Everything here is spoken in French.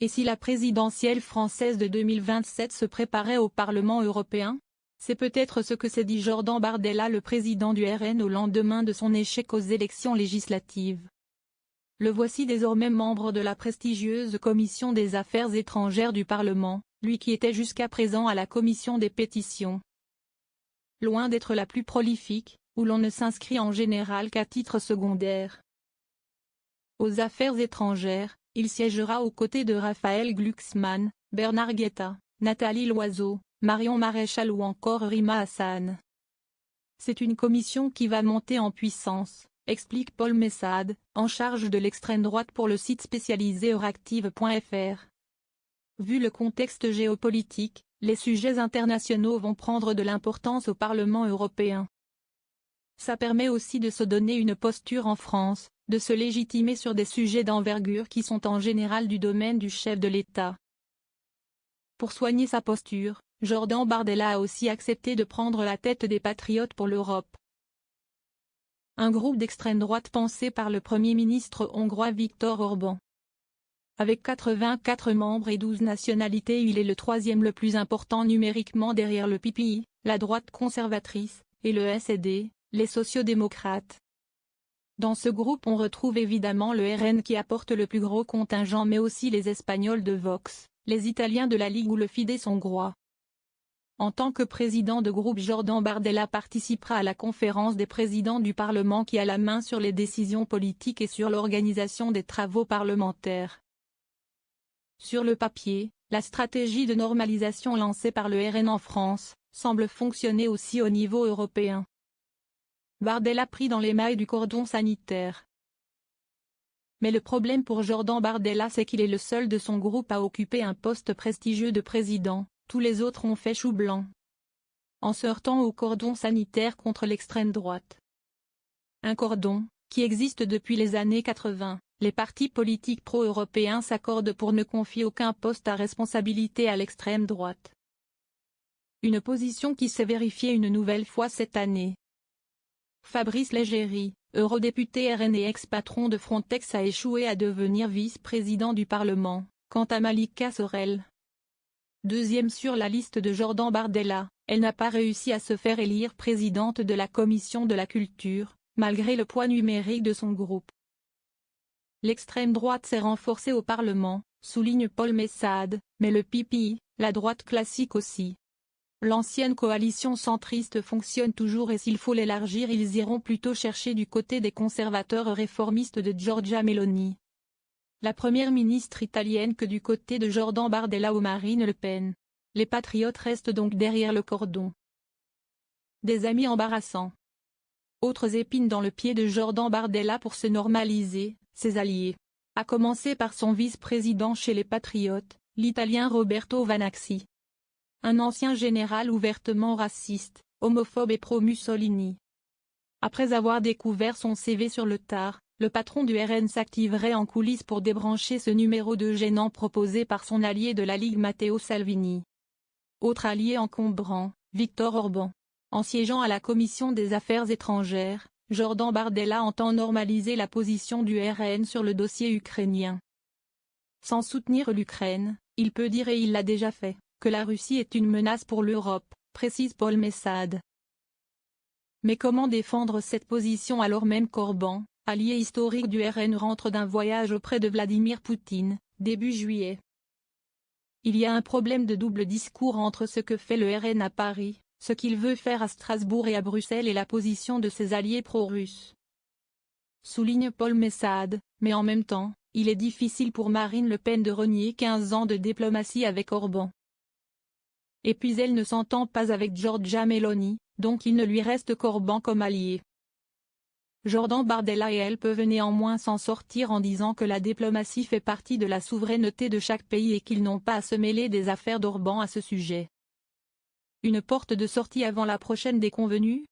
Et si la présidentielle française de 2027 se préparait au Parlement européen? C'est peut-être ce que s'est dit Jordan Bardella, le président du RN, au lendemain de son échec aux élections législatives. Le voici désormais membre de la prestigieuse Commission des Affaires étrangères du Parlement, lui qui était jusqu'à présent à la Commission des pétitions. Loin d'être la plus prolifique, où l'on ne s'inscrit en général qu'à titre secondaire. Aux Affaires étrangères, il siégera aux côtés de Raphaël Glucksmann, Bernard Guetta, Nathalie Loiseau, Marion Maréchal ou encore Rima Hassan. C'est une commission qui va monter en puissance, explique Paul Messade, en charge de l'extrême droite pour le site spécialisé Euractiv.fr. Vu le contexte géopolitique, les sujets internationaux vont prendre de l'importance au Parlement européen. Ça permet aussi de se donner une posture en France, de se légitimer sur des sujets d'envergure qui sont en général du domaine du chef de l'État. Pour soigner sa posture, Jordan Bardella a aussi accepté de prendre la tête des Patriotes pour l'Europe. Un groupe d'extrême droite pensé par le Premier ministre hongrois Viktor Orban. Avec 84 membres et 12 nationalités, il est le troisième le plus important numériquement derrière le PPI, la droite conservatrice, et le SED, les sociodémocrates. Dans ce groupe on retrouve évidemment le RN qui apporte le plus gros contingent, mais aussi les Espagnols de Vox, les Italiens de la Ligue ou le Fidesz hongrois. En tant que président de groupe, Jordan Bardella participera à la conférence des présidents du Parlement qui a la main sur les décisions politiques et sur l'organisation des travaux parlementaires. Sur le papier, la stratégie de normalisation lancée par le RN en France semble fonctionner aussi au niveau européen. Bardella pris dans les mailles du cordon sanitaire. Mais le problème pour Jordan Bardella, c'est qu'il est le seul de son groupe à occuper un poste prestigieux de président, tous les autres ont fait chou blanc. En se heurtant au cordon sanitaire contre l'extrême droite. Un cordon, qui existe depuis les années 80, les partis politiques pro-européens s'accordent pour ne confier aucun poste à responsabilité à l'extrême droite. Une position qui s'est vérifiée une nouvelle fois cette année. Fabrice Leggeri, eurodéputé RN et ex-patron de Frontex, a échoué à devenir vice-président du Parlement, quant à Malika Sorel. Deuxième sur la liste de Jordan Bardella, elle n'a pas réussi à se faire élire présidente de la Commission de la Culture, malgré le poids numérique de son groupe. L'extrême droite s'est renforcée au Parlement, souligne Paul Messade, mais le PPI, la droite classique aussi. L'ancienne coalition centriste fonctionne toujours et s'il faut l'élargir, ils iront plutôt chercher du côté des conservateurs réformistes de Giorgia Meloni. La première ministre italienne que du côté de Jordan Bardella ou Marine Le Pen. Les patriotes restent donc derrière le cordon. Des amis embarrassants. Autres épines dans le pied de Jordan Bardella pour se normaliser, ses alliés. À commencer par son vice-président chez les patriotes, l'Italien Roberto Vannacci. Un ancien général ouvertement raciste, homophobe et pro-Mussolini. Après avoir découvert son CV sur le tard, le patron du RN s'activerait en coulisses pour débrancher ce numéro 2 gênant proposé par son allié de la Ligue Matteo Salvini. Autre allié encombrant, Viktor Orban. En siégeant à la Commission des Affaires étrangères, Jordan Bardella entend normaliser la position du RN sur le dossier ukrainien. Sans soutenir l'Ukraine, il peut dire, et il l'a déjà fait, que la Russie est une menace pour l'Europe, précise Paul Messade. Mais comment défendre cette position alors même qu'Orban, allié historique du RN, rentre d'un voyage auprès de Vladimir Poutine, début juillet? Il y a un problème de double discours entre ce que fait le RN à Paris, ce qu'il veut faire à Strasbourg et à Bruxelles et la position de ses alliés pro-russes. Souligne Paul Messade, mais en même temps, il est difficile pour Marine Le Pen de renier 15 ans de diplomatie avec Orban. Et puis elle ne s'entend pas avec Giorgia Meloni, donc il ne lui reste qu'Orban comme allié. Jordan Bardella et elle peuvent néanmoins s'en sortir en disant que la diplomatie fait partie de la souveraineté de chaque pays et qu'ils n'ont pas à se mêler des affaires d'Orban à ce sujet. Une porte de sortie avant la prochaine déconvenue?